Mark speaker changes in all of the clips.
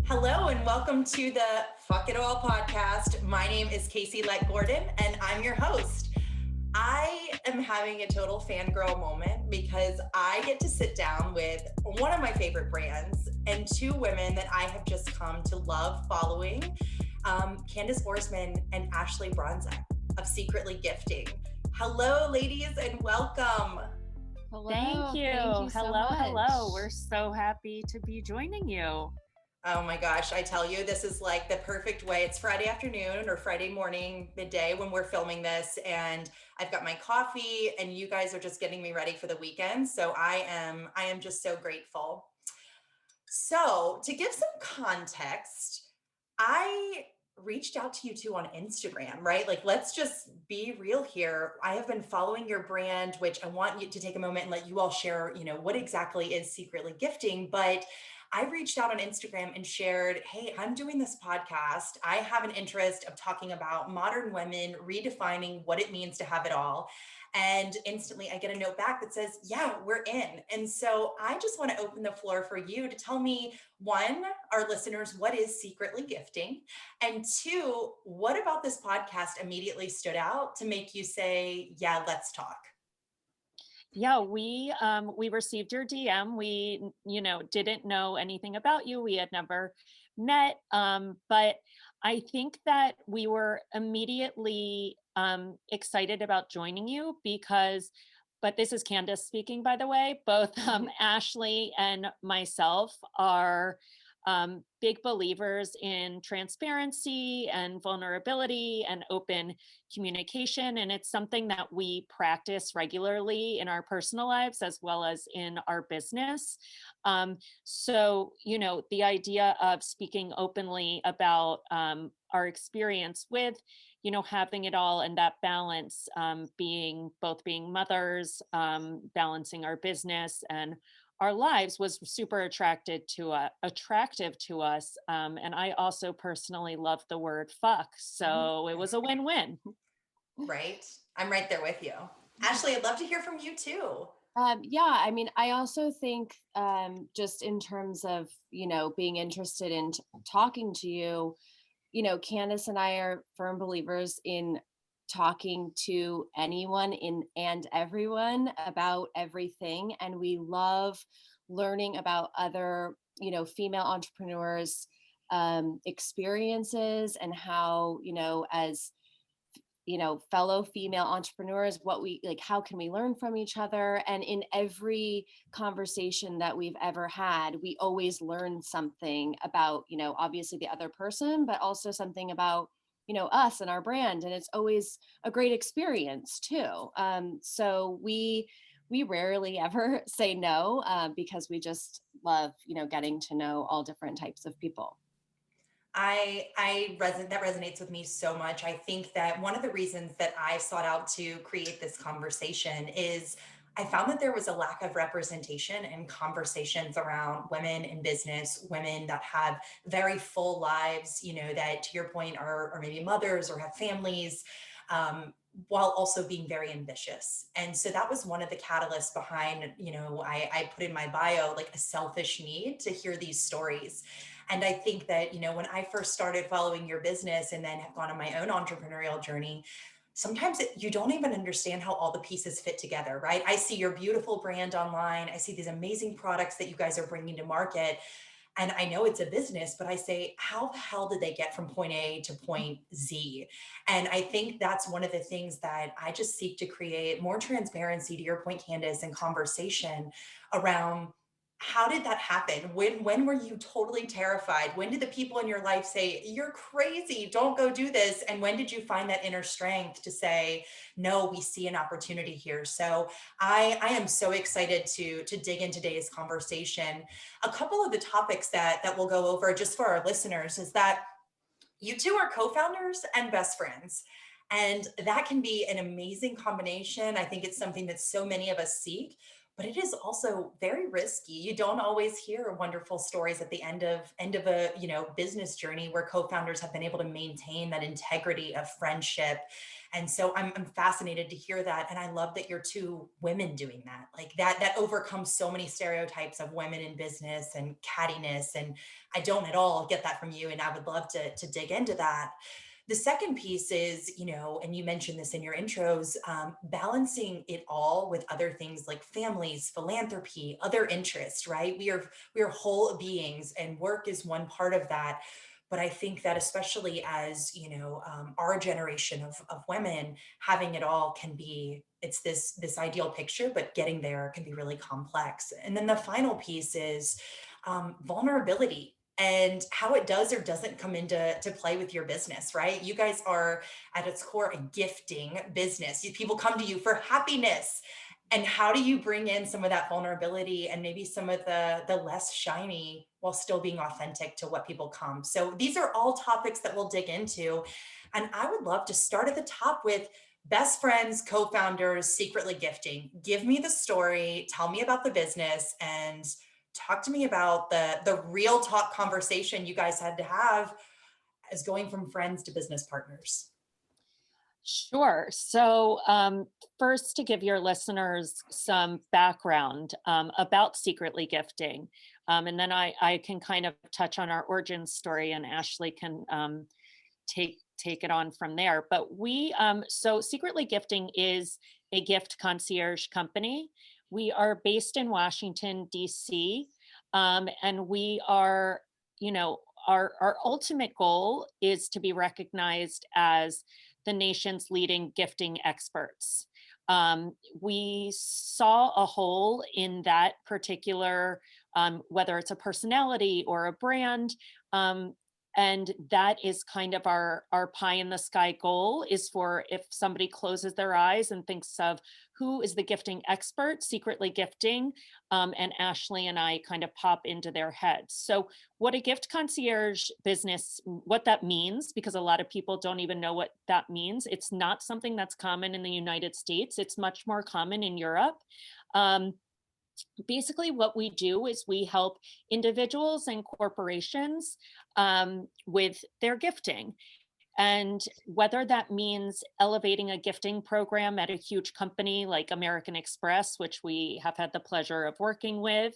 Speaker 1: Hello and welcome to the Fuck It All podcast. My name is Casey Gordon and I'm your host. I am having a total fangirl moment because I get to sit down with one of my favorite brands and two women that I have just come to love following, Candace Ourisman and Ashley Bronczek of SecretlyGifting. Hello, ladies, and welcome.
Speaker 2: Hello.
Speaker 3: Thank you. Hello. We're so happy to be joining you.
Speaker 1: Oh my gosh, I tell you, this is like the perfect way. It's Friday afternoon or Friday morning, midday when we're filming this, and I've got my coffee and you guys are just getting me ready for the weekend. So I am just so grateful. So to give some context, I reached out to you two on Instagram, right? Like, let's just be real here. I have been following your brand, which I want you to take a moment and let you all share, what exactly is SecretlyGifting, but I reached out on Instagram and shared, hey, I'm doing this podcast. I have an interest of talking about modern women, redefining what it means to have it all. And instantly I get a note back that says, yeah, we're in. And so I just want to open the floor for you to tell me, one, our listeners, what is SecretlyGifting? And two, what about this podcast immediately stood out to make you say, yeah, let's talk?
Speaker 3: Yeah, we received your DM. We, didn't know anything about you. We had never met. But I think that we were immediately excited about joining you but this is Candace speaking, by the way, both Ashley and myself are big believers in transparency and vulnerability and open communication. And it's something that we practice regularly in our personal lives as well as in our business. So, the idea of speaking openly about our experience with, having it all and that balance, being mothers, balancing our business and our lives was super attractive to us. And I also personally love the word fuck. So it was a win-win.
Speaker 1: Right. I'm right there with you. Ashley, I'd love to hear from you too.
Speaker 2: I also think just in terms of, being interested in talking to you, Candace and I are firm believers in talking to anyone and everyone about everything. And we love learning about other, female entrepreneurs' experiences and how, as fellow female entrepreneurs, how can we learn from each other? And in every conversation that we've ever had, we always learn something about, obviously the other person, but also something about, us and our brand. And it's always a great experience too. So we rarely ever say no because we just love, getting to know all different types of people.
Speaker 1: That resonates with me so much. I think that one of the reasons that I sought out to create this conversation is I found that there was a lack of representation in conversations around women in business, women that have very full lives, that to your point are maybe mothers or have families, while also being very ambitious. And so that was one of the catalysts behind, I put in my bio, like a selfish need to hear these stories. And I think that, when I first started following your business and then have gone on my own entrepreneurial journey, sometimes you don't even understand how all the pieces fit together, right? I see your beautiful brand online. I see these amazing products that you guys are bringing to market. And I know it's a business, but I say, how the hell did they get from point A to point Z? And I think that's one of the things that I just seek to create more transparency, to your point, Candace, and conversation around how did that happen? When were you totally terrified? When did the people in your life say, you're crazy, don't go do this? And when did you find that inner strength to say, no, we see an opportunity here? So I am so excited to dig into today's conversation. A couple of the topics that we'll go over just for our listeners is that you two are co-founders and best friends. And that can be an amazing combination. I think it's something that so many of us seek. but it is also very risky. You don't always hear wonderful stories at the end of a, business journey where co-founders have been able to maintain that integrity of friendship. And so I'm fascinated to hear that. And I love that you're two women doing that. Like that overcomes so many stereotypes of women in business and cattiness. And I don't at all get that from you. And I would love to dig into that. The second piece is, and you mentioned this in your intros, balancing it all with other things like families, philanthropy, other interests, right? We are whole beings, and work is one part of that. But I think that especially as, our generation of women, having it all can be, it's this ideal picture, but getting there can be really complex. And then the final piece is vulnerability and how it does or doesn't come into play with your business, right? You guys are at its core a gifting business. People come to you for happiness. And how do you bring in some of that vulnerability and maybe some of the less shiny while still being authentic to what people come? So these are all topics that we'll dig into. And I would love to start at the top with best friends, co-founders, Secretly Gifting. Give me the story, tell me about the business, and talk to me about the real talk conversation you guys had to have as going from friends to business partners.
Speaker 3: Sure. So, first, to give your listeners some background about Secretly Gifting, and then I can kind of touch on our origin story, and Ashley can take it on from there. But so Secretly Gifting is a gift concierge company. We are based in Washington, DC, and we are, our ultimate goal is to be recognized as the nation's leading gifting experts. We saw a hole in that particular, whether it's a personality or a brand, and that is kind of our pie in the sky goal, is for if somebody closes their eyes and thinks of who is the gifting expert, Secretly Gifting, and Ashley and I kind of pop into their heads. So what a gift concierge business, what that means, because a lot of people don't even know what that means. It's not something that's common in the United States. It's much more common in Europe. Basically, what we do is we help individuals and corporations with their gifting. And whether that means elevating a gifting program at a huge company like American Express, which we have had the pleasure of working with,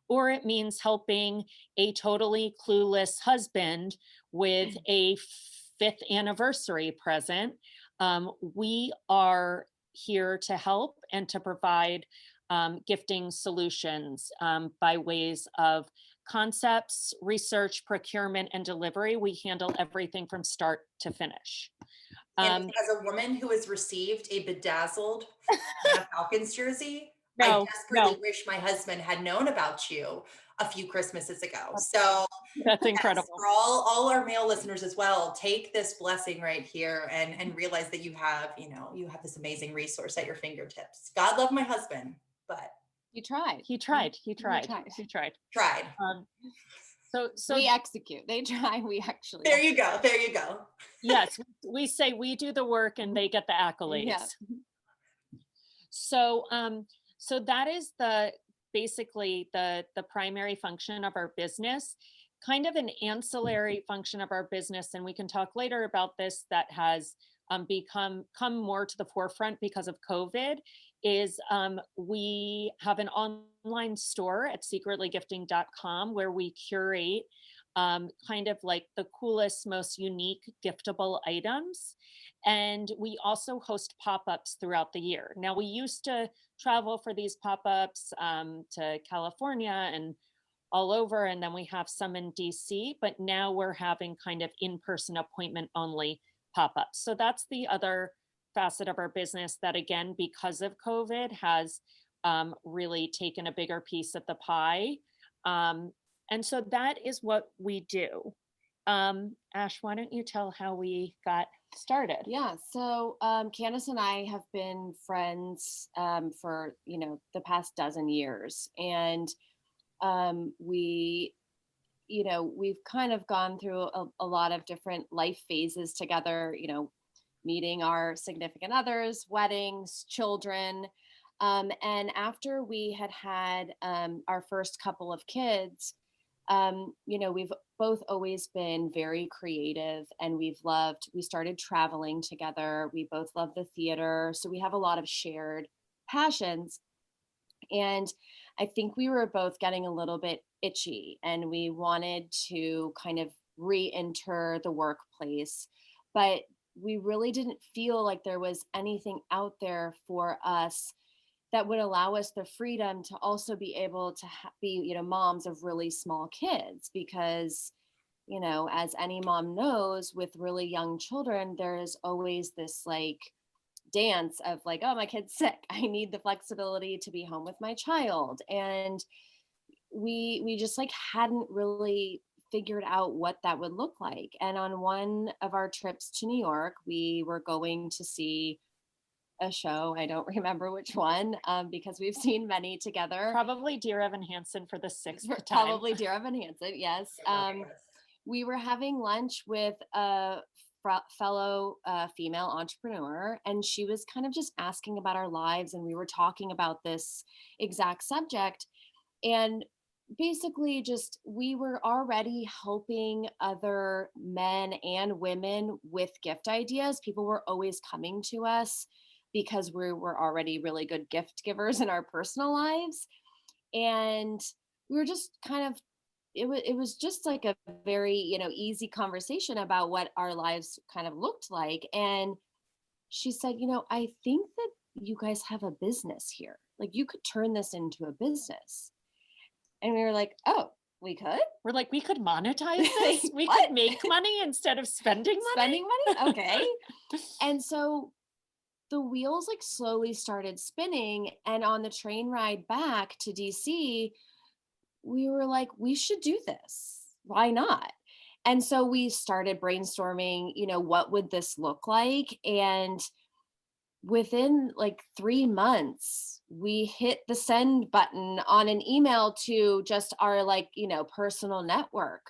Speaker 3: or it means helping a totally clueless husband with a 5th anniversary present, we are here to help and to provide gifting solutions by ways of concepts, research, procurement, and delivery. We handle everything from start to finish.
Speaker 1: And as a woman who has received a bedazzled Falcons jersey,
Speaker 3: No,
Speaker 1: I desperately wish my husband had known about you a few Christmases ago. So
Speaker 3: that's incredible.
Speaker 1: For all our male listeners as well, take this blessing right here and realize that you have this amazing resource at your fingertips. God love my husband, but
Speaker 2: He tried.
Speaker 3: He tried. So
Speaker 2: we execute. They try. We actually.
Speaker 1: There you go.
Speaker 3: Yes, we say we do the work and they get the accolades.
Speaker 2: Yeah.
Speaker 3: So that is basically the primary function of our business. Kind of an ancillary function of our business, and we can talk later about this, that has come more to the forefront because of COVID, is we have an online store at secretlygifting.com where we curate kind of like the coolest, most unique giftable items. And we also host pop-ups throughout the year. Now, we used to travel for these pop-ups to California and all over, and then we have some in DC, but now we're having kind of in-person appointment only pop-ups. So that's the other facet of our business that, again, because of COVID, has really taken a bigger piece of the pie. And so that is what we do. Ash, why don't you tell how we got started?
Speaker 2: Yeah, so Candace and I have been friends for the past dozen years, and we've kind of gone through a lot of different life phases together, meeting our significant others, weddings, children. And after we had our first couple of kids, we've both always been very creative, and we started traveling together. We both love the theater. So we have a lot of shared passions. And I think we were both getting a little bit itchy, and we wanted to kind of re-enter the workplace, but we really didn't feel like there was anything out there for us that would allow us the freedom to also be able to be, moms of really small kids. Because, as any mom knows, with really young children, there's always this like dance of like, oh, my kid's sick, I need the flexibility to be home with my child. And we just like hadn't really figured out what that would look like. And on one of our trips to New York, we were going to see a show. I don't remember which one, because we've seen many together.
Speaker 3: Probably Dear Evan Hansen for the sixth time.
Speaker 2: Probably Dear Evan Hansen, yes. We were having lunch with a fellow female entrepreneur, and she was kind of just asking about our lives, and we were talking about this exact subject. And basically just we were already helping other men and women with gift ideas. People were always coming to us because we were already really good gift givers in our personal lives. And we were just kind of, it was just like a very, easy conversation about what our lives kind of looked like. And she said, I think that you guys have a business here. Like, you could turn this into a business. And we were like, oh, we could?
Speaker 3: We're like, we could monetize this. We could make money instead of spending money.
Speaker 2: Spending money? Okay. And so the wheels like slowly started spinning. And on the train ride back to DC, we were like, we should do this. Why not? And so we started brainstorming, what would this look like? And within like 3 months, we hit the send button on an email to just our personal network.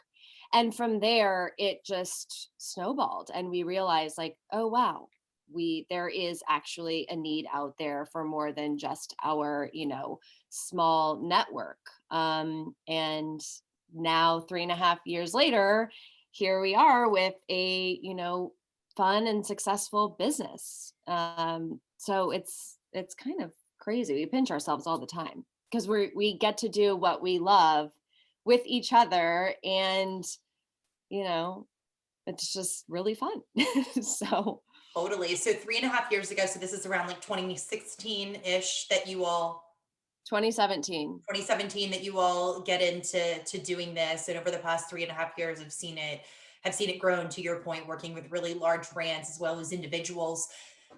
Speaker 2: And from there, it just snowballed. And we realized like, oh, wow, there is actually a need out there for more than just our, small network. And now 3.5 years later, here we are with a, fun and successful business. So it's kind of crazy. We pinch ourselves all the time because we get to do what we love with each other, and it's just really fun. So
Speaker 1: totally. So 3.5 years ago, so this is around like 2016-ish that you all
Speaker 2: 2017
Speaker 1: that you all get into doing this, and over the past 3.5 years have seen it grow, to your point, working with really large brands as well as individuals.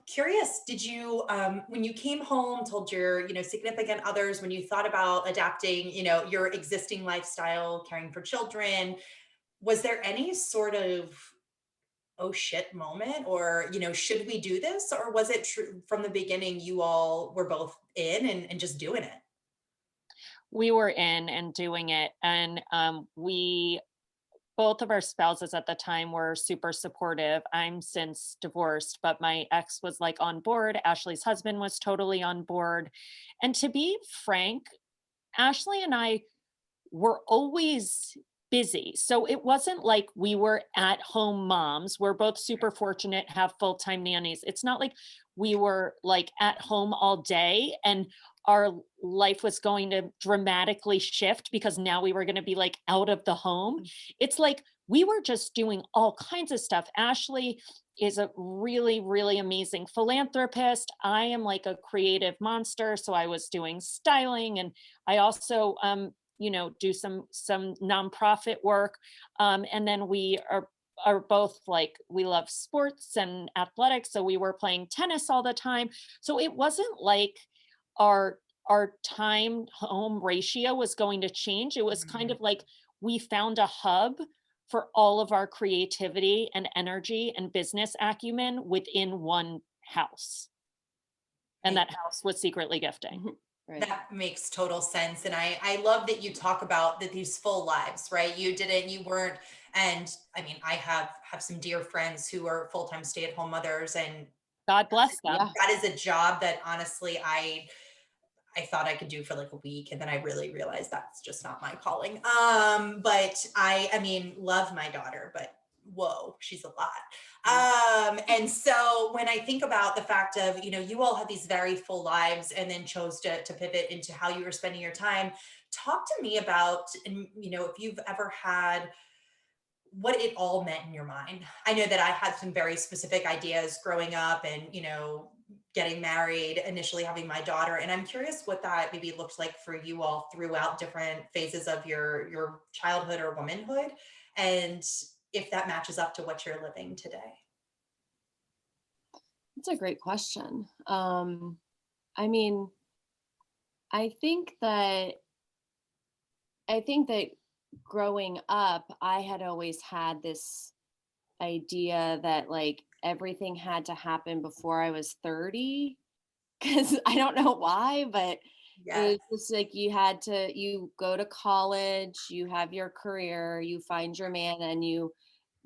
Speaker 1: Curious, did you, when you came home, told your, significant others, when you thought about adapting, your existing lifestyle, caring for children, was there any sort of, oh shit moment, or, should we do this? Or was it true from the beginning, you all were both in and just doing it?
Speaker 3: We were in and doing it. And both of our spouses at the time were super supportive. I'm since divorced, but my ex was like on board. Ashley's husband was totally on board. And to be frank, Ashley and I were always busy. So it wasn't like we were at home moms. We're both super fortunate, have full-time nannies. It's not like we were like at home all day and our life was going to dramatically shift because now we were going to be like out of the home. It's like we were just doing all kinds of stuff. Ashley is a really, really amazing philanthropist. I am like a creative monster. So I was doing styling, and I also, do some nonprofit work. And then we are both like, we love sports and athletics. So we were playing tennis all the time. So it wasn't like our time home ratio was going to change. It was kind of like we found a hub for all of our creativity and energy and business acumen within one house. And that house was Secretly Gifting.
Speaker 2: Right.
Speaker 1: That makes total sense. And I love that you talk about that these full lives, right? You weren't, and I mean, I have some dear friends who are full-time stay-at-home mothers, and
Speaker 3: God bless them.
Speaker 1: that is a job that honestly I thought I could do for like a week. And then I really realized that's just not my calling. But I mean, love my daughter, but whoa, she's a lot. And so when I think about the fact of, you all have these very full lives and then chose to pivot into how you were spending your time, talk to me about, and if you've ever had what it all meant in your mind. I know that I had some very specific ideas growing up and, getting married, initially having my daughter. And I'm curious what that maybe looked like for you all throughout different phases of your childhood or womanhood. And if that matches up to what you're living today.
Speaker 2: That's a great question. I mean, I think that growing up, I had always had this idea that like everything had to happen before I was 30. Because I don't know why, but
Speaker 1: Yes.
Speaker 2: it was just like you go to college, you have your career, you find your man, and you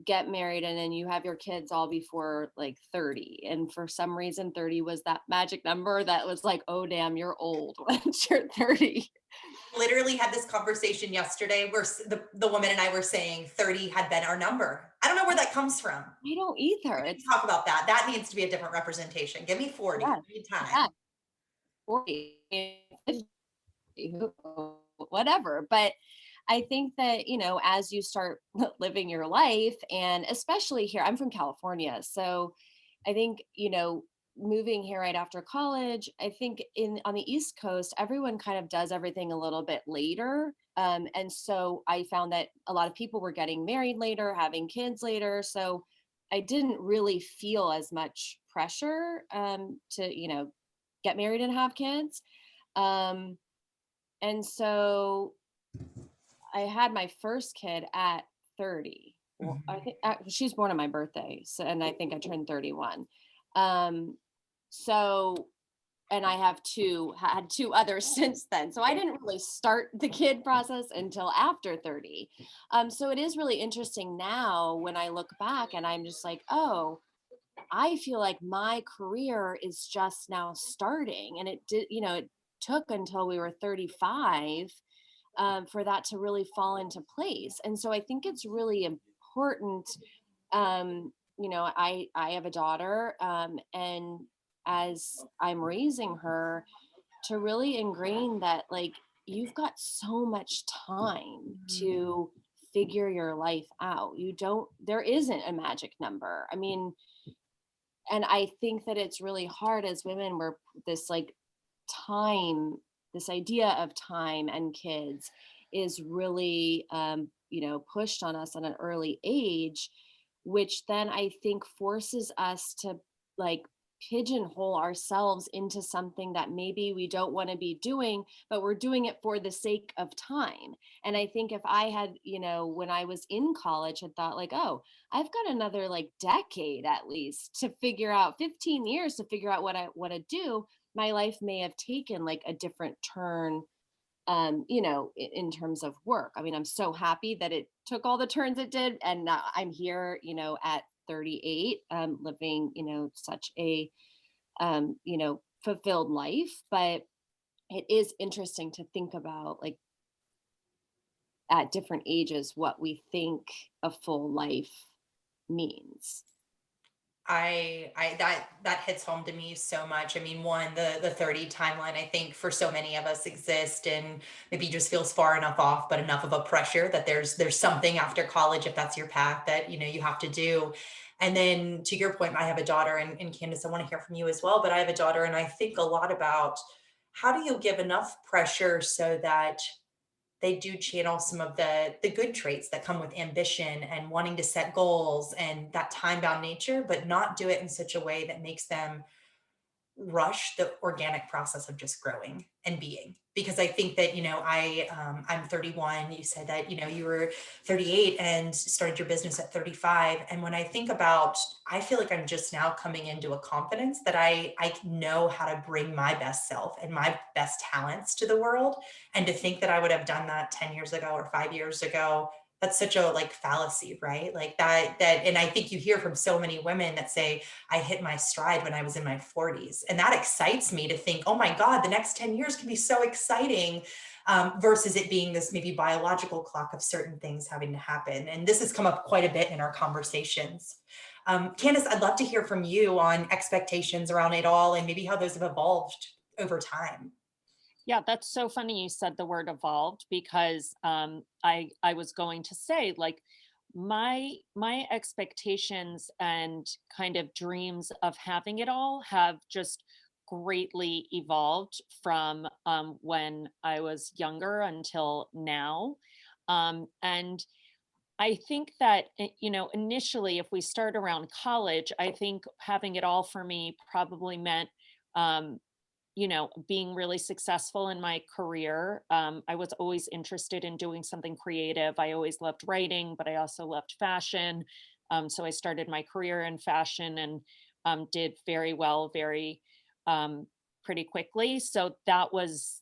Speaker 2: get married, and then you have your kids all before like 30. And for some reason, 30 was that magic number that was like, oh, damn, you're old once you're 30.
Speaker 1: Literally had this conversation yesterday where the woman and I were saying 30 had been our number. I don't know where that comes from.
Speaker 2: I don't either.
Speaker 1: We can talk about that. That needs to be a different representation. Give me 40.
Speaker 2: Yeah,
Speaker 1: Give me time.
Speaker 2: yeah, 40, 50, whatever. But I think that, as you start living your life, and especially here, I'm from California. So I think, moving here right after college, I think on the East Coast, everyone kind of does everything a little bit later. And so I found that a lot of people were getting married later, having kids later. So I didn't really feel as much pressure to, get married and have kids. And so I had my first kid at 30. Well, I think she was born on my birthday. So, and I think I turned 31. So, and I had two others since then. So I didn't really start the kid process until after 30. So it is really interesting now when I look back and I'm just like, oh, I feel like my career is just now starting. And it did, it took until we were 35 for that to really fall into place. And so I think it's really important. I have a daughter, and as I'm raising her, to really ingrain that like you've got so much time to figure your life out. There isn't a magic number. I mean, and I think that it's really hard as women, where this like time, this idea of time and kids is really pushed on us at an early age, which then I think forces us to like pigeonhole ourselves into something that maybe we don't want to be doing, but we're doing it for the sake of time. And I think if I had, when I was in college, had thought like, oh, I've got another like decade at least to figure out, 15 years to figure out what I want to do, my life may have taken like a different turn, in terms of work. I mean, I'm so happy that it took all the turns it did. And now I'm here, at 38, living, such a, fulfilled life. But it is interesting to think about like at different ages, what we think a full life means.
Speaker 1: That hits home to me so much. I mean, one, the 30 timeline, I think for so many of us exist and maybe just feels far enough off, but enough of a pressure that there's something after college, if that's your path, that, you have to do. And then to your point, I have a daughter, and Candace, I want to hear from you as well, but I have a daughter, and I think a lot about how do you give enough pressure so that they do channel some of the good traits that come with ambition and wanting to set goals and that time bound nature, but not do it in such a way that makes them rush the organic process of just growing and being. Because I think that, I'm 31. You said that, you were 38 and started your business at 35. And when I think about, I feel like I'm just now coming into a confidence that I know how to bring my best self and my best talents to the world. And to think that I would have done that 10 years ago or 5 years ago That's such a like fallacy, right? Like that, and I think you hear from so many women that say, I hit my stride when I was in my 40s. And that excites me to think, oh my God, the next 10 years can be so exciting, versus it being this maybe biological clock of certain things having to happen. And this has come up quite a bit in our conversations. Candace, I'd love to hear from you on expectations around it all and maybe how those have evolved over time.
Speaker 3: Yeah, that's so funny you said the word evolved, because I was going to say, like, my expectations and kind of dreams of having it all have just greatly evolved from when I was younger until now. And I think that, initially, if we start around college, I think having it all for me probably meant, um, being really successful in my career. I was always interested in doing something creative. I always loved writing, but I also loved fashion. So I started my career in fashion and did very well, very um, pretty quickly. So that was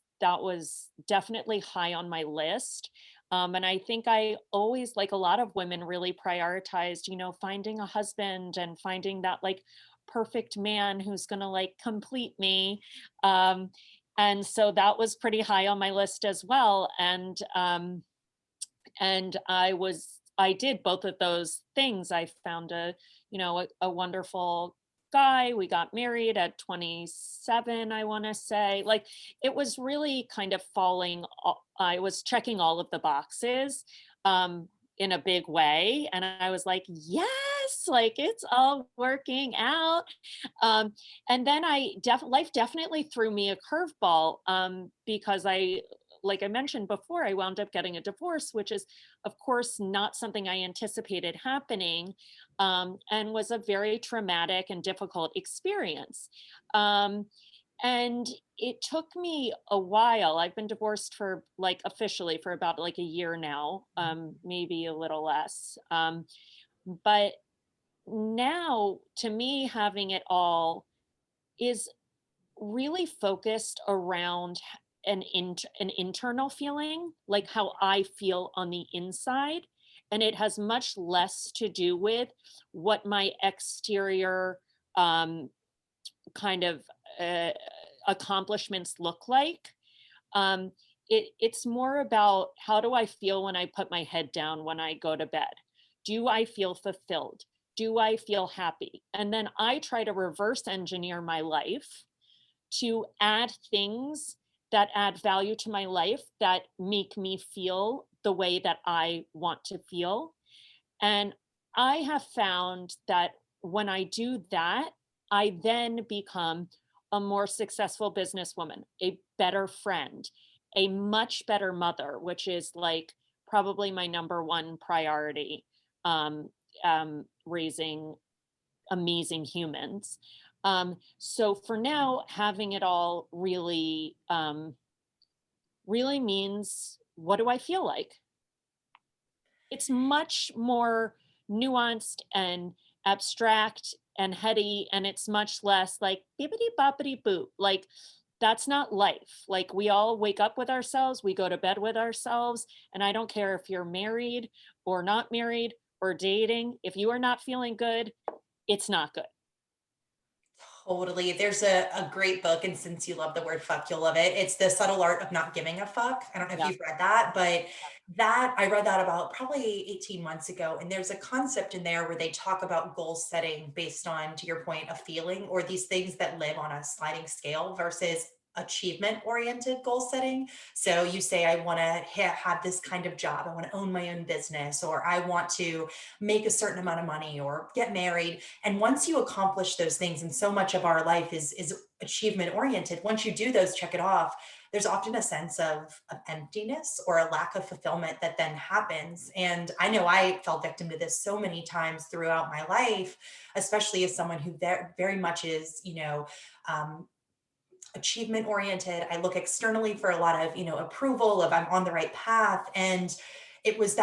Speaker 3: definitely high on my list. And I think I always, like a lot of women, really prioritized, finding a husband and finding that like perfect man who's going to like complete me. Um, and so that was pretty high on my list as well. And I did both of those things. I found a wonderful guy. We got married at 27, I want to say. Like, it was really kind of I was checking all of the boxes um in a big way, and I was like, yes, like it's all working out. um and then life definitely threw me a curveball, because like I mentioned before, I wound up getting a divorce, which is, of course, not something I anticipated happening, and was a very traumatic and difficult experience. Um, and it took me a while. I've been divorced for like officially for about like a year now, maybe a little less. But now, to me, having it all is really focused around an internal feeling, like how I feel on the inside, and it has much less to do with what my exterior um, kind of uh, accomplishments look like. Um, it's more about, how do I feel when I put my head down when I go to bed? Do I feel fulfilled? Do I feel happy? And then I try to reverse engineer my life to add things that add value to my life, that make me feel the way that I want to feel. And I have found that when I do that, I then become a more successful businesswoman, a better friend, a much better mother, which is like probably my number one priority, um, raising amazing humans. So for now, having it all really means, what do I feel like? It's much more nuanced and abstract and heady, and it's much less like bippity boppity boop. Like, that's not life. Like, we all wake up with ourselves, we go to bed with ourselves, and I don't care if you're married or not married or dating. If you are not feeling good, it's not good.
Speaker 1: Totally. There's a great book, and since you love the word fuck, you'll love it. It's The Subtle Art of Not Giving a Fuck. I don't know if
Speaker 3: Yeah.
Speaker 1: you've read that, but that I read that about probably 18 months ago. And there's a concept in there where they talk about goal setting based on, to your point, a feeling, or these things that live on a sliding scale versus achievement oriented goal setting. So you say, I want to have this kind of job. I want to own my own business, or I want to make a certain amount of money or get married. And once you accomplish those things, and so much of our life is achievement oriented, once you do those, check it off, there's often a sense of emptiness or a lack of fulfillment that then happens. And I know I fell victim to this so many times throughout my life, especially as someone who very much is, um, achievement oriented. I look externally for a lot of, approval of I'm on the right path. And it was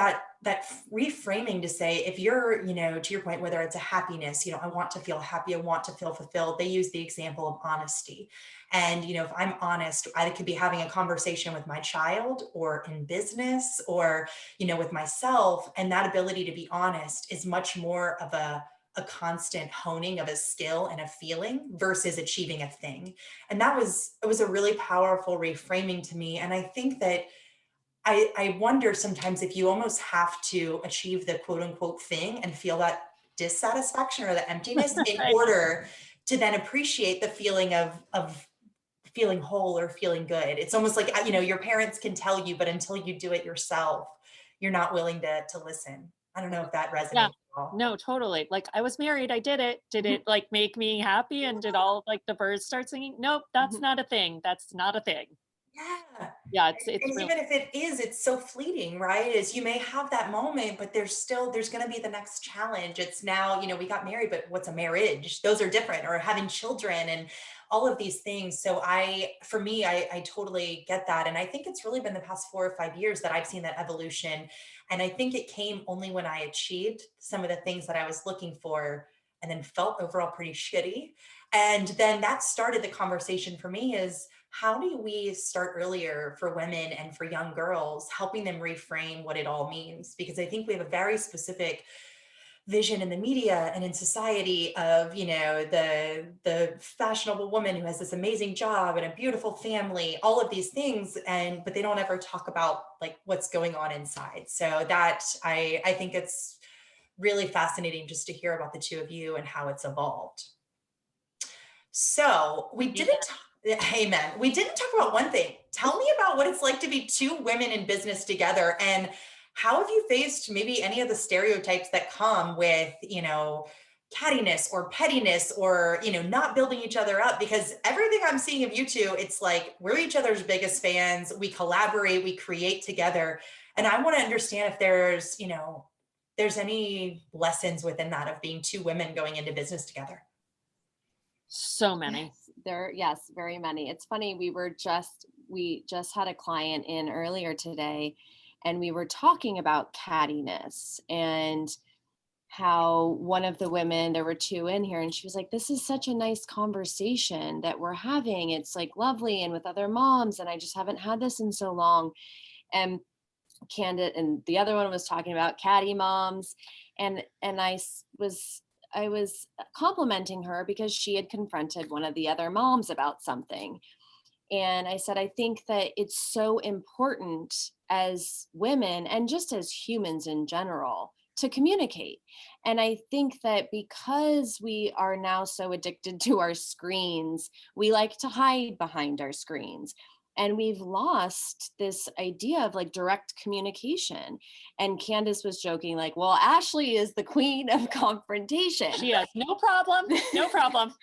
Speaker 1: reframing to say, if you're, to your point, whether it's a happiness, I want to feel happy, I want to feel fulfilled. They use the example of honesty. And, if I'm honest, I could be having a conversation with my child or in business or, with myself. And that ability to be honest is much more of a constant honing of a skill and a feeling versus achieving a thing. And it was a really powerful reframing to me. And I think that I wonder sometimes if you almost have to achieve the quote unquote thing and feel that dissatisfaction or the emptiness in order to then appreciate the feeling of feeling whole or feeling good. It's almost like, your parents can tell you, but until you do it yourself, you're not willing to listen. I don't know if that resonates
Speaker 3: Yeah.
Speaker 1: at all.
Speaker 3: No, totally. Like, I was married, I did it. Did it like make me happy? And did all like the birds start singing? Nope, that's not a thing. That's not a thing.
Speaker 1: Yeah.
Speaker 3: Yeah,
Speaker 1: And
Speaker 3: it's real.
Speaker 1: even if it is, it's so fleeting, right? Is you may have that moment, but there's going to be the next challenge. It's now, we got married, but what's a marriage? Those are different, or having children and all of these things. So for me, I totally get that. And I think it's really been the past 4 or 5 years that I've seen that evolution. And I think it came only when I achieved some of the things that I was looking for and then felt overall pretty shitty. And then that started the conversation for me is, how do we start earlier for women and for young girls, helping them reframe what it all means? Because I think we have a very specific vision in the media and in society of, the fashionable woman who has this amazing job and a beautiful family, all of these things, but they don't ever talk about like what's going on inside. So that I think it's really fascinating just to hear about the two of you and how it's evolved. So we didn't Amen. We didn't talk about one thing. Tell me about what it's like to be two women in business together, and how have you faced maybe any of the stereotypes that come with, cattiness or pettiness or, not building each other up? Because everything I'm seeing of you two, it's like we're each other's biggest fans. We collaborate, we create together. And I want to understand if there's any lessons within that of being two women going into business together.
Speaker 3: So many.
Speaker 2: Yes, very many. It's funny. We just had a client in earlier today, and we were talking about cattiness and how one of the women, there were two in here, and she was like, this is such a nice conversation that we're having. It's like lovely and with other moms. And I just haven't had this in so long. And Candace and the other one was talking about catty moms. And I was complimenting her because she had confronted one of the other moms about something. And I said, I think that it's so important as women and just as humans in general to communicate. And I think that because we are now so addicted to our screens, we like to hide behind our screens. And we've lost this idea of like direct communication. And Candace was joking, like, well, Ashley is the queen of confrontation.
Speaker 3: She has no problem. No problem.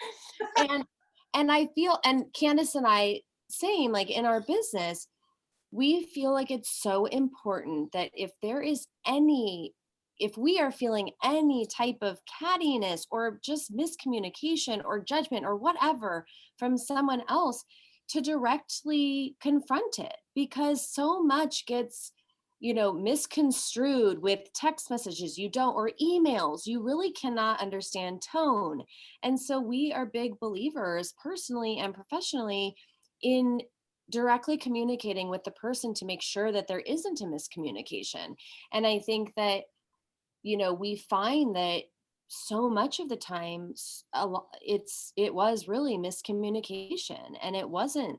Speaker 2: and I feel, and Candace and I, same, like in our business, we feel like it's so important that if we are feeling any type of cattiness or just miscommunication or judgment or whatever from someone else, to directly confront it, because so much gets, misconstrued with text messages or emails. You really cannot understand tone. And so we are big believers personally and professionally in directly communicating with the person to make sure that there isn't a miscommunication. And I think that, we find that so much of the time it was really miscommunication, and it wasn't,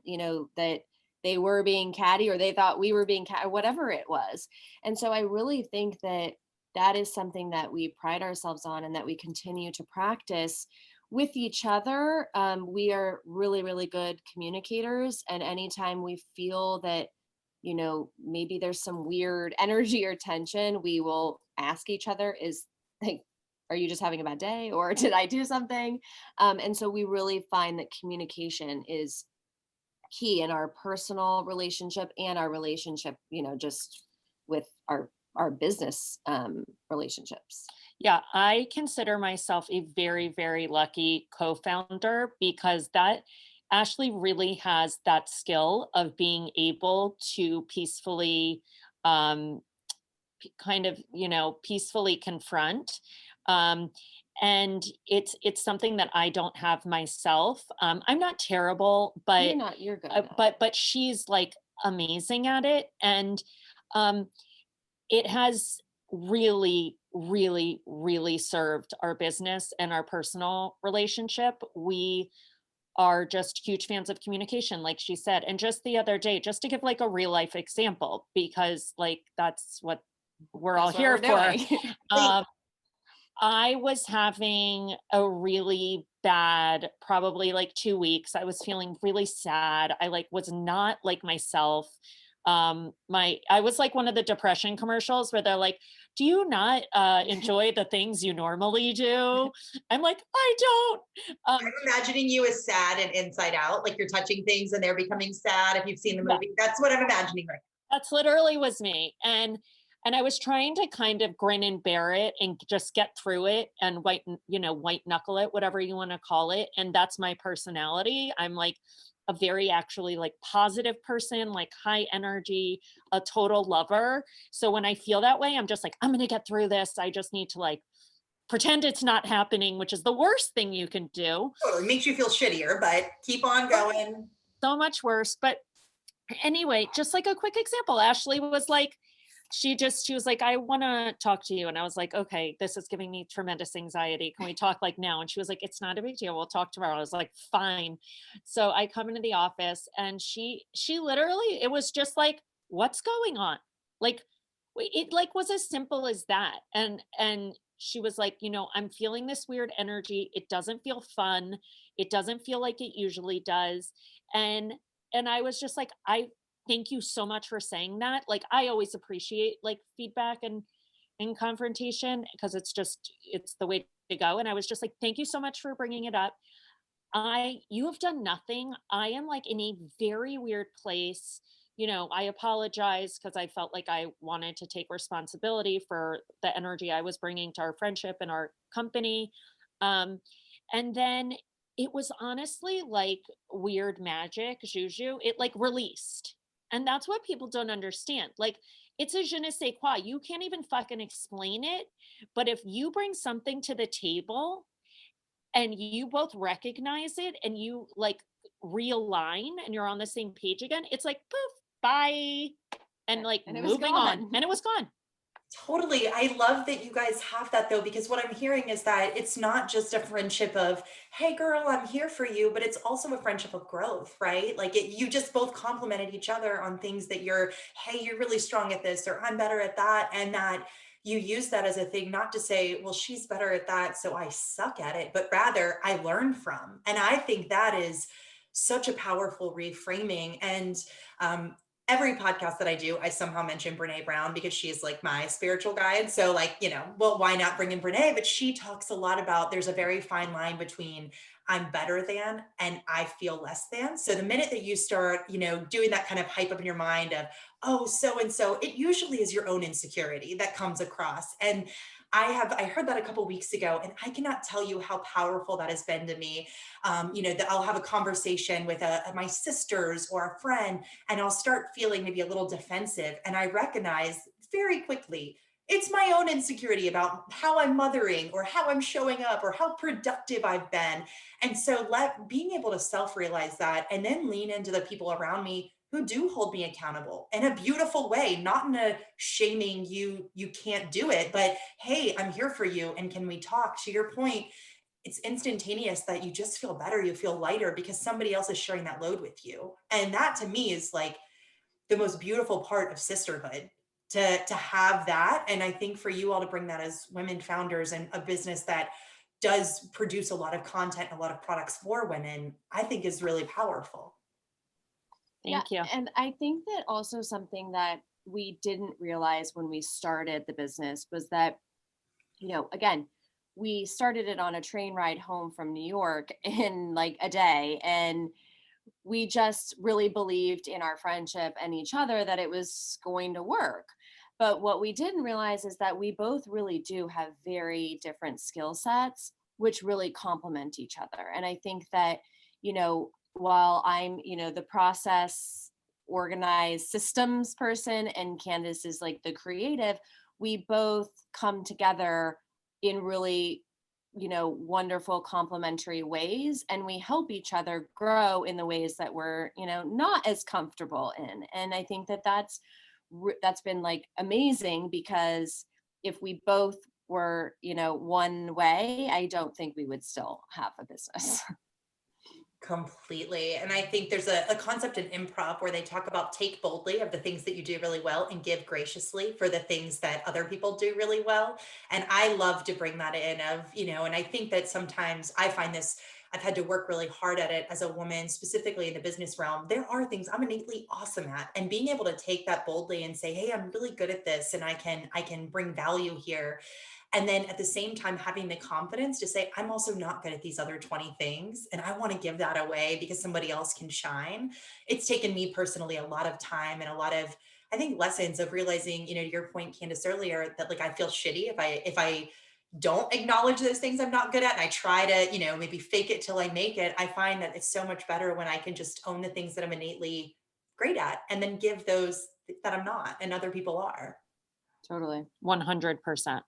Speaker 2: that they were being catty or they thought we were being catty or whatever it was. And so I really think that is something that we pride ourselves on and that we continue to practice with each other. We are really, really good communicators. And anytime we feel that, maybe there's some weird energy or tension, we will ask each other, are you just having a bad day, or did I do something? And so we really find that communication is key in our personal relationship and our relationship, just with our business relationships.
Speaker 3: Yeah, I consider myself a very, very lucky co-founder, because Ashley really has that skill of being able to kind of, peacefully confront. And it's something that I don't have myself. I'm not terrible, but
Speaker 2: you're good at it.
Speaker 3: but she's like amazing at it. And um, it has really, really, really served our business and our personal relationship. We are just huge fans of communication, like she said. And just the other day, just to give like a real life example, because like that's what we're all
Speaker 2: That's what
Speaker 3: here
Speaker 2: we're
Speaker 3: for.
Speaker 2: doing.
Speaker 3: I was having a really bad, probably like 2 weeks. I was feeling really sad. I like was not like myself. I was like one of the depression commercials where they're like, do you not enjoy the things you normally do? I'm like, I don't.
Speaker 1: I'm imagining you as sad and inside out, like you're touching things and they're becoming sad. If you've seen the
Speaker 3: Yeah.
Speaker 1: movie, that's what I'm imagining right
Speaker 3: That's literally was me. And I was trying to kind of grin and bear it and just get through it and white knuckle it, whatever you want to call it. And that's my personality. I'm like a very actually like positive person, like high energy, a total lover. So when I feel that way, I'm just like, I'm going to get through this. I just need to like pretend it's not happening, which is the worst thing you can do.
Speaker 1: now. Totally makes you feel shittier, but keep on going.
Speaker 3: So much worse. But anyway, just like a quick example, Ashley was like, she was like, I want to talk to you. And I was like, okay, this is giving me tremendous anxiety. Can we talk like now? And she was like, it's not a big deal. We'll talk tomorrow. I was like, fine. So I come into the office and she literally, it was just like, what's going on? Like, it like was as simple as that. And she was like, I'm feeling this weird energy. It doesn't feel fun. It doesn't feel like it usually does. And I was just like, thank you so much for saying that. Like, I always appreciate like feedback and confrontation because it's the way to go. And I was just like, thank you so much for bringing it up. You have done nothing. I am like in a very weird place. I apologize because I felt like I wanted to take responsibility for the energy I was bringing to our friendship and our company. And then it was honestly like weird magic, juju. It like released. And that's what people don't understand. Like, it's a je ne sais quoi. You can't even fucking explain it. But if you bring something to the table and you both recognize it and you like realign and you're on the same page again, it's like, poof, bye. And like
Speaker 2: And it was
Speaker 3: moving
Speaker 2: gone.
Speaker 3: on. And it was gone.
Speaker 1: Totally. I love that you guys have that though, because what I'm hearing is that it's not just a friendship of, hey girl, I'm here for you, but it's also a friendship of growth, right? Like you just both complimented each other on things that hey, you're really strong at this, or I'm better at that. And that you use that as a thing, not to say, well, she's better at that, so I suck at it, but rather I learn from. And I think that is such a powerful reframing. And every podcast that I do, I somehow mention Brene Brown because she's like my spiritual guide. So like, well, why not bring in Brene? But she talks a lot about there's a very fine line between I'm better than and I feel less than. So the minute that you start, doing that kind of hype up in your mind of, oh, so and so, it usually is your own insecurity that comes across. And I heard that a couple of weeks ago, and I cannot tell you how powerful that has been to me. That I'll have a conversation with my sisters or a friend, and I'll start feeling maybe a little defensive. And I recognize very quickly, it's my own insecurity about how I'm mothering or how I'm showing up or how productive I've been. And so being able to self-realize that and then lean into the people around me who do hold me accountable in a beautiful way, not in a shaming you can't do it, but hey, I'm here for you. And can we talk? To your point, it's instantaneous that you just feel better. You feel lighter because somebody else is sharing that load with you. And that to me is like the most beautiful part of sisterhood, to have that. And I think for you all to bring that as women founders and a business that does produce a lot of content, a lot of products for women, I think is really powerful.
Speaker 3: Thank you.
Speaker 2: And I think that also something that we didn't realize when we started the business was that, again, we started it on a train ride home from New York in like a day. And we just really believed in our friendship and each other that it was going to work. But what we didn't realize is that we both really do have very different skill sets, which really complement each other. And I think that, while I'm, the process organized systems person and Candace is like the creative, we both come together in really, wonderful complementary ways, and we help each other grow in the ways that we're, not as comfortable in. And I think that that's been like amazing, because if we both were, one way, I don't think we would still have a business.
Speaker 1: Completely. And I think there's a concept in improv where they talk about take boldly of the things that you do really well and give graciously for the things that other people do really well. And I love to bring that in of, and I think that sometimes I find this, I've had to work really hard at it as a woman, specifically in the business realm. There are things I'm innately awesome at, and being able to take that boldly and say, hey, I'm really good at this and I can bring value here. And then at the same time, having the confidence to say, I'm also not good at these other 20 things, and I want to give that away because somebody else can shine. It's taken me personally a lot of time and a lot of, I think, lessons of realizing, your point, Candace, earlier, that like, I feel shitty if I don't acknowledge those things I'm not good at, and I try to, maybe fake it till I make it. I find that it's so much better when I can just own the things that I'm innately great at, and then give those that I'm not and other people are.
Speaker 2: Totally.
Speaker 3: 100%.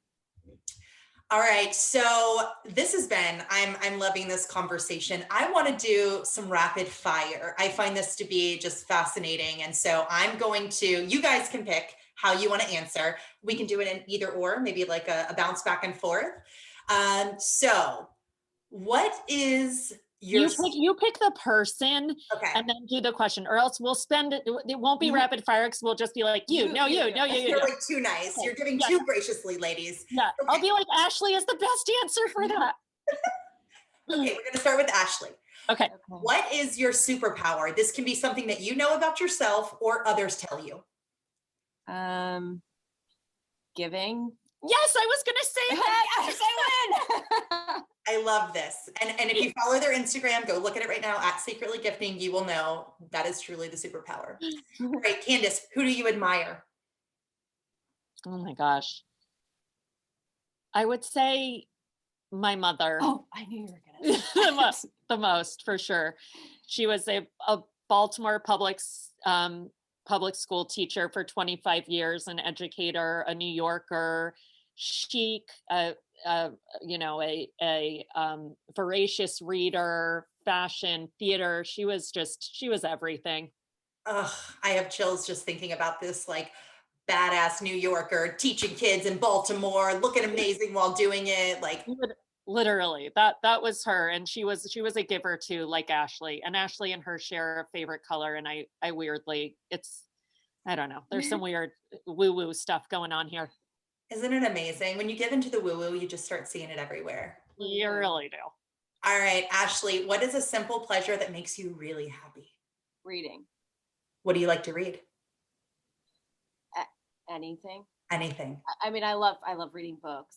Speaker 1: All right, so this has been, I'm loving this conversation. I want to do some rapid fire. I find this to be just fascinating. And so I'm going to, you guys can pick how you want to answer. We can do it in either or, maybe like a bounce back and forth. So what is your...
Speaker 3: You pick the person,
Speaker 1: okay,
Speaker 3: and then do the question, or else we'll spend it. It won't be rapid fire because we'll just be like, you.
Speaker 1: You're like too nice. Okay. You're giving too graciously, ladies.
Speaker 3: Yeah, okay. I'll be like, Ashley is the best answer for that.
Speaker 1: Okay, we're gonna start with Ashley.
Speaker 3: Okay.
Speaker 1: What is your superpower? This can be something that you know about yourself or others tell you.
Speaker 2: Giving.
Speaker 3: Yes, I was gonna say that.
Speaker 2: Yes, I win.
Speaker 1: I love this. And if you follow their Instagram, go look at it right now at SecretlyGifting, you will know that is truly the superpower. All right, Candace, who do you admire?
Speaker 3: Oh my gosh. I would say my mother.
Speaker 2: Oh, I knew you were gonna say
Speaker 3: the most, for sure. She was a Baltimore public school teacher for 25 years, an educator, a New Yorker, chic, a voracious reader, fashion, theater. She was everything.
Speaker 1: Ugh, I have chills just thinking about this, like, badass New Yorker teaching kids in Baltimore, looking amazing while doing it. Like,
Speaker 3: literally, that was her. And she was a giver too, like Ashley. And Ashley and her share a favorite color. And I weirdly, I don't know, there's some weird woo-woo stuff going on here.
Speaker 1: Isn't it amazing? When you give into the woo-woo, you just start seeing it everywhere.
Speaker 3: You really do.
Speaker 1: All right, Ashley, what is a simple pleasure that makes you really happy?
Speaker 2: Reading.
Speaker 1: What do you like to read?
Speaker 2: Anything.
Speaker 1: Anything.
Speaker 2: I mean, I love reading books.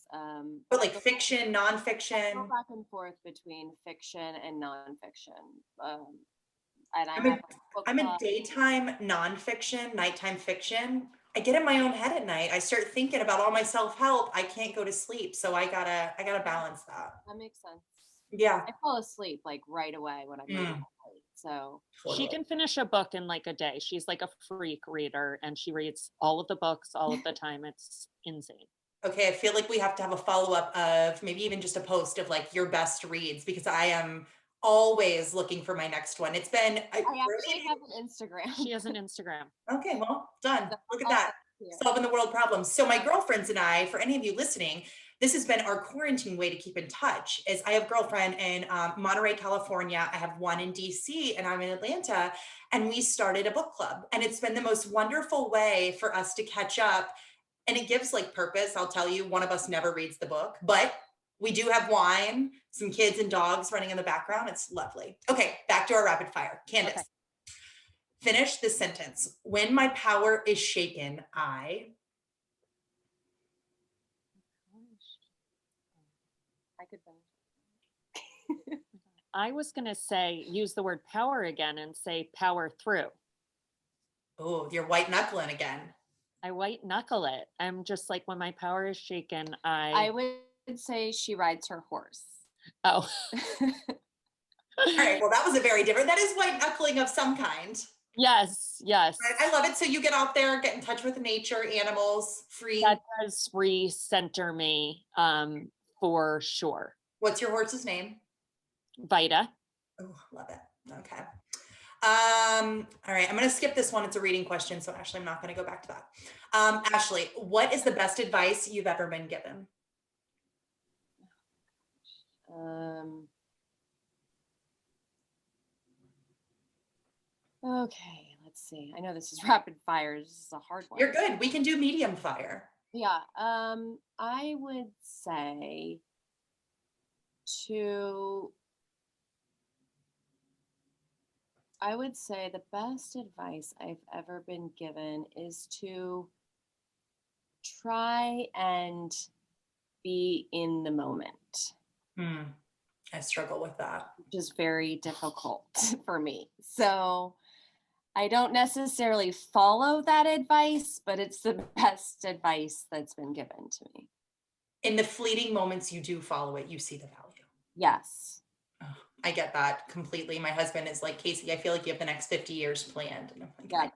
Speaker 1: But like fiction, nonfiction.
Speaker 2: I go back and forth between fiction and nonfiction. And
Speaker 1: I'm a daytime nonfiction, nighttime fiction. I get in my own head at night. I start thinking about all my self-help. I can't go to sleep. So I gotta balance that.
Speaker 2: That makes sense.
Speaker 1: Yeah.
Speaker 2: I fall asleep like right away when I'm reading at night. So
Speaker 3: she can finish a book in like a day. She's like a freak reader, and she reads all of the books all of the time. It's insane.
Speaker 1: Okay, I feel like we have to have a follow-up of maybe even just a post of like your best reads, because I am always looking for my next one. It's been
Speaker 2: I actually have an Instagram.
Speaker 3: She has an Instagram.
Speaker 1: Okay, well, done. Look at that. Solving the world problems. So my girlfriends and I, for any of you listening, this has been our quarantine way to keep in touch. Is I have a girlfriend in Monterey, California. I have one in DC, and I'm in Atlanta. And we started a book club. And it's been the most wonderful way for us to catch up. And it gives like purpose. I'll tell you, one of us never reads the book, but we do have wine, some kids and dogs running in the background. It's lovely. Okay, back to our rapid fire. Candace, okay. Finish the sentence. When my power is shaken, I
Speaker 2: could finish.
Speaker 3: I was going to say, use the word power again and say power through.
Speaker 1: Oh, you're white knuckling again.
Speaker 3: I white knuckle it. I'm just like, when my power is shaken,
Speaker 2: I would say she rides her horse.
Speaker 3: Oh.
Speaker 1: All right. Well, that was a very different, that is white knuckling of some kind.
Speaker 3: Yes, yes.
Speaker 1: I love it. So you get out there, get in touch with nature, animals, free.
Speaker 3: That does recenter me, for sure.
Speaker 1: What's your horse's name?
Speaker 3: Vita.
Speaker 1: Oh, love it. Okay. All right. I'm going to skip this one. It's a reading question. So Ashley, I'm not going to go back to that. Ashley, what is the best advice you've ever been given?
Speaker 2: Okay, let's see. I know this is rapid fire. This is a hard one.
Speaker 1: You're good. We can do medium fire.
Speaker 2: Yeah. I would say the best advice I've ever been given is to try and be in the moment.
Speaker 1: I struggle with that.
Speaker 2: Which is very difficult for me. So I don't necessarily follow that advice, but it's the best advice that's been given to me.
Speaker 1: In the fleeting moments you do follow it, you see the value.
Speaker 2: Yes.
Speaker 1: Oh, I get that completely. My husband is like, Casey, I feel like you have the next 50 years planned. And I'm like, yeah.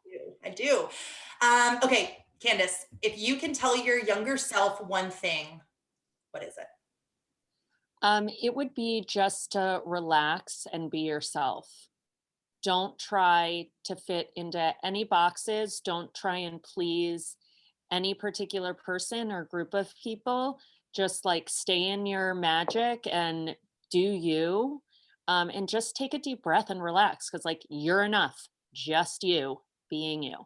Speaker 1: I do. Okay, Candace, if you can tell your younger self one thing, what is it?
Speaker 3: It would be just to relax and be yourself. Don't try to fit into any boxes. Don't try and please any particular person or group of people. Just like stay in your magic and do you. And just take a deep breath and relax, because like you're enough. Just you being you.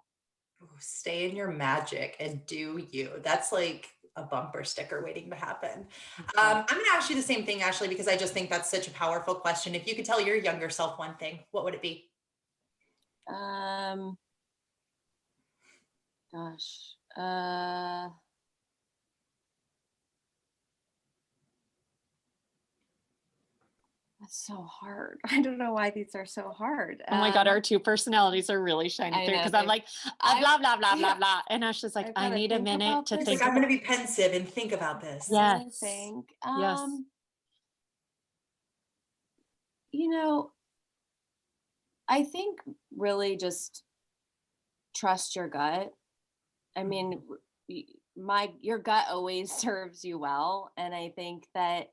Speaker 1: Ooh, stay in your magic and do you. That's like a bumper sticker waiting to happen. I'm going to ask you the same thing, Ashley, because I just think that's such a powerful question. If you could tell your younger self one thing, what would it be?
Speaker 2: That's so hard. I don't know why these are so hard.
Speaker 3: Oh my God, our two personalities are really shining through, because I'm like, blah, blah, blah, blah, blah. And Ashley's like, I need a minute to think.
Speaker 1: I'm going to be pensive and think about this.
Speaker 3: Yes.
Speaker 2: Yes. You know, I think really just trust your gut. I mean, your gut always serves you well. And I think that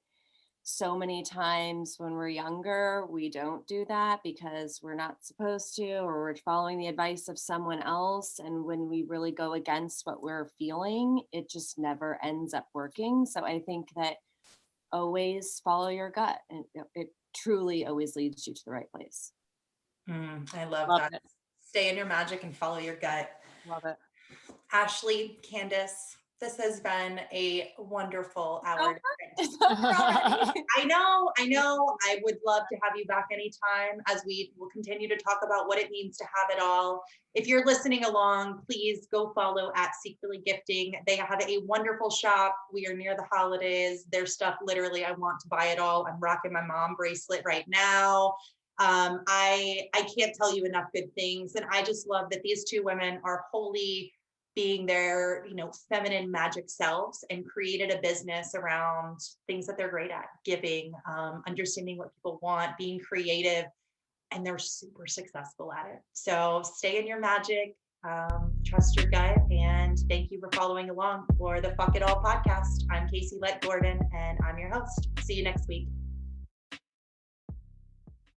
Speaker 2: so many times when we're younger, we don't do that because we're not supposed to, or we're following the advice of someone else. And when we really go against what we're feeling, it just never ends up working. So I think that always follow your gut, and it truly always leads you to the right place.
Speaker 1: I love that.
Speaker 3: It.
Speaker 1: Stay in your magic and follow your gut.
Speaker 3: Love it.
Speaker 1: Ashley, Candace, this has been a wonderful hour. I know. I would love to have you back anytime, as we will continue to talk about what it means to have it all. If you're listening along, please go follow at SecretlyGifting. They have a wonderful shop. We are near the holidays. Their stuff, literally, I want to buy it all. I'm rocking my mom bracelet right now. I can't tell you enough good things. And I just love that these two women are wholly being their, feminine magic selves, and created a business around things that they're great at: giving, understanding what people want, being creative, and they're super successful at it. So stay in your magic, trust your gut, and thank you for following along for the Fuck It All podcast. I'm Casey Gordon, and I'm your host. See you next week.